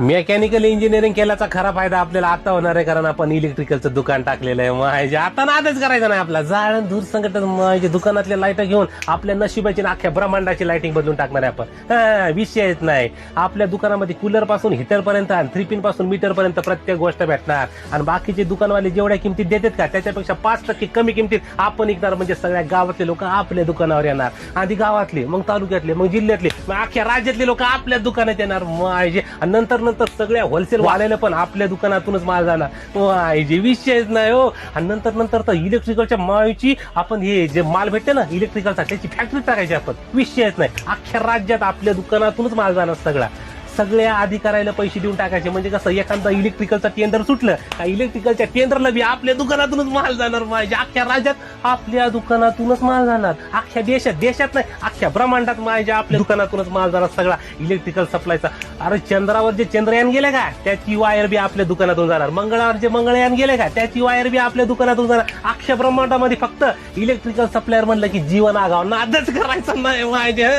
Mechanical engineering केल्याचा खरा फायदा आपल्याला आता होणार आहे, कारण आपण इलेक्ट्रिकलचं दुकान टाकलेलं आहे. माझे आता नादच करायचं नाही आपला. जाळण धूर संकट माझे दुकानातल्या लाईट घेऊन आपल्या नशिबाची अख्ख्या ब्रह्मांडाची लाइटिंग बदलून टाकणार आहे आपण. विषयच नाही. आपल्या दुकानामध्ये कूलर पासून हिटर पर्यंत आणि 3 पिन पासून मीटर पर्यंत प्रत्येक गोष्ट भेटणार. आणि बाकीचे दुकानवाले जेवढ्या किमतीत देतात का त्याच्यापेक्षा 5% कमी किमतीत आपण विकणार. म्हणजे सगळ्या गावातले लोक आपल्या दुकानावर येणार. आधी गावातले, मग तालुक्यातले, मग जिल्ह्यातले, मग अख्ख्या राज्यातले लोक आपल्या दुकानात येणार. माझे नंतर सगळ्या होलसेल वाल्याला पण आपल्या दुकानातूनच माल जाणार. माझे विषयच नाही हो. आणि नंतर तर इलेक्ट्रिकलच्या माळीची आपण हे जे माल भेटते ना इलेक्ट्रिकलचा त्याची फॅक्टरी टाकायची आपण. विषयच नाही. अख्ख्या राज्यात आपल्या दुकानातूनच माल जाणार सगळा. सगळ्या अधिकाऱ्याला पैसे देऊन टाकायचे. म्हणजे कसं एखादा इलेक्ट्रिकलचा टेंडर सुटलं का इलेक्ट्रिकलच्या टेंडरला बी आपल्या दुकानातूनच माल जाणार. माझ्या अख्ख्या राज्यात आपल्या दुकानातूनच माल जाणार. अख्ख्या देशात नाही अख्ख्या ब्रह्मांडात माझ्या आपल्या दुकानातूनच माल जाणार सगळा इलेक्ट्रिकल सप्लायचा. अरे चंद्रावर जे चंद्रयान गेले का त्याची वायर बी आपल्या दुकानातून जाणार. मंगळावर जे मंगळयान गेले का त्याची वायर बी आपल्या दुकानातून जाणार. अख्ख्या ब्रह्मांडामध्ये फक्त इलेक्ट्रिकल सप्लायर म्हणलं की जीवन आगाव नादच करायचं नाही माझे.